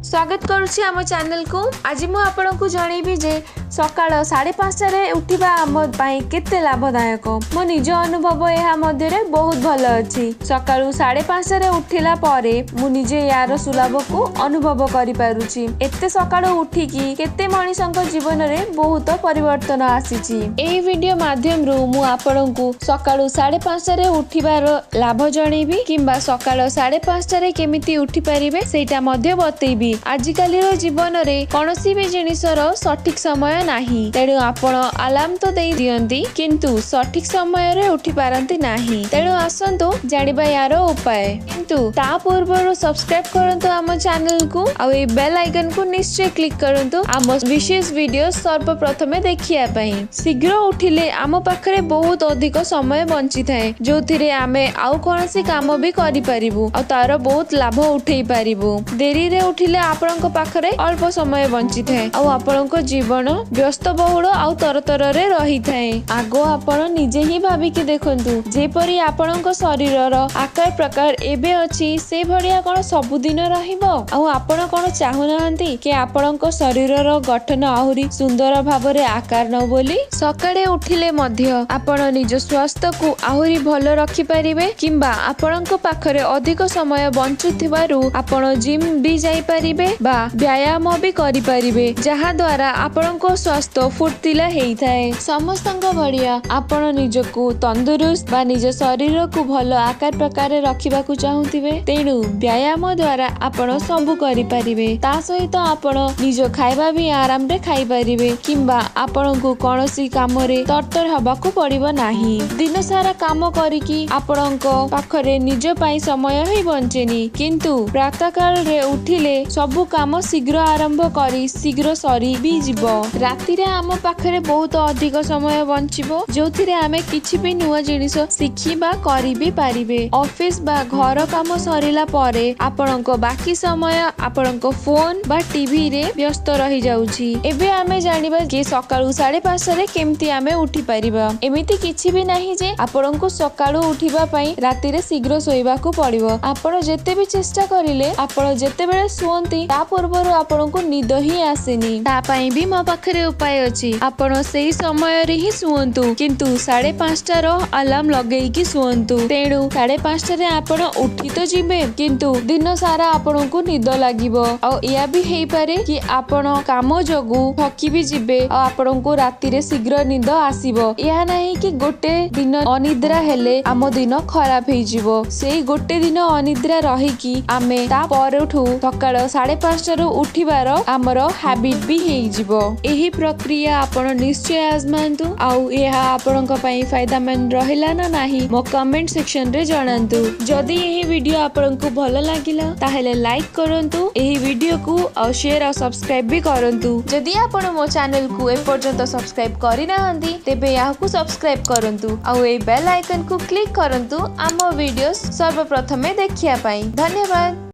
स्वागत करुछि आम चैनल को। आज मु आपनको जनइबी जे सकाळ 5:30 उठिबा आम पई केते लाभदायक। मो निज अनुभव एहा मध्य रे बहुत भल अछि। सकाळु 5:30 उठिला परे मु निजे यार सुलभ को अनुभव करि पारुछि। एते सकाळु उठी की केते मनिसंक जीवन रे बहुत परिवर्तन आसीछि। एही वीडियो माध्यम रु मु आपनको सकाळु 5:30 उठिबार लाभ जनइबी किंबा सकाळ 5:30 केमिति उठी परिबे सेटा मध्य बतैबी। आजिकालीर जीवन रे कौनसी भी जिनिसर सठिक समय नाही, तेणु आपण अलार्म तो दे दियंती किंतु सठिक समय रे उठी पारंती नाही। तेणु आसंतु जानिबा यार उपाय। किंतु ता पूर्वरु सब्सक्राइब करंतु आम चैनल को आ ए बेल आइकन को निश्चय क्लिक करंतु आम विशेष वीडियो सर्वप्रथमे देखिया पई। शीघ्र उठिले आम पाखरे बहुत अधिक समय बंची थाए, जोथिरे आमे आउ कोनसी काम भी करि परिबु आ तार बहुत लाभ उठेई परिबु। देरी रे उठिले आपनक पाखरे अल्प समय बंची थाए आ आपनक जीवन व्यस्त बहुल आ तरतर रे रही थाए। आगो आपण निजे ही भाबी के देखंतु, जेपरी आपनक शरीरर आकार प्रकार एबे अछि से भड़िया कोन सब दिन रहिबो। आ आपण कोन चाहु नाहंती कि आपनक शरीरर गठन आहुरी सुंदर भाबरे आकार न बोली। सकाळे उठिले मध्य आपण निज स्वास्थ्य को आहुरी भल रखि परिबे किंबा आपनक पाखरे अधिक समय बंचुथिबारु आपण जिम भी जाई परिबे बा व्यायाम भी करि परिबे, जहा द्वारा आपनको स्वास्थ्य फुर्तिला हेई थाए। समस्तंक भड़िया आपण निजको तंदुरुस्त बा निज शरीर को भल आकार प्रकार रखिबा को चाहुथिबे, तेणु व्यायाम द्वारा आपण सब करि परिबे। ता सहित आपण निज खाइबा भी आराम रे खाइ परिबे किंबा आपनको कोनोसी काम रे तरतर हबा को पड़िबो नाही। दिन सारा काम करिकी आपणको पाखरे निज पई समय ही बंचेनी, किंतु प्रातः काल रे उठिले सबु काम शीघ्र आरंभ करी शीघ्र सरी भी जीवो। राति रे आम पाखरे बहुत अधिक समय बंचिबो, जोथिरे आमे किछि भी नुवा जिनिस शिखिबा करि भी पारिबे। ऑफिस बा घर काम सरिला परे आपणको बाकी समय आपणको फोन बा टीवी रे व्यस्त रही जाउछि। एबे आमे जानिबा कि सकाळु 5:30 रे केमति आमे उठी परिबा। एमिति किछि भी नाही जे आपणको सकाळु उठिबा पई राति रे शीघ्र सोइबा को पड़िबो। आपण जेते भी चेष्टा करिले आपण जेते बेले सुवंती ता पूर्वरु आपनको निद ही आसेनी। ता पई भी मो पाखरे उपाय अछि। आपण सेही समय रे ही सुवंतु, किंतु 5:30 रो अलार्म लगेई की सुवंतु। तेणु 5:30 रे आपण उठी तो जिबे, किंतु दिन सारा आपनको निद लागिबो। आ या भी हेई पारे कि आपण काम जगु थकी भी जिबे आ आपनको राति रे शीघ्र निद आसीबो। या नाही कि गोटे दिन अनिद्रा हेले आम दिन खराब हेई जिवो। सेही गोटे दिन अनिद्रा रही कि आमे ता परठु सकाळ 5:30 रु उठिबार आमर हैबिट भी हेई जिवो। एही प्रक्रिया आपण निश्चय आजमांतु आउ एहा आपणक पई फायदामंद रहिला ना नाही मो कमेंट सेक्शन रे जणांतु। जदि एही वीडियो आपणको भल लागिला ताहेले लाइक करंतु, एही वीडियो को आ शेयर आ सब्सक्राइब भी करंतु। जदि आपण मो चैनल को ए पर्यंत सब्सक्राइब करि नाहंती तेबे याहू सब्सक्राइब करंतु आउ ए बेल आइकन को क्लिक करंतु आम वीडियोस सर्वप्रथमे देखिया पई। धन्यवाद।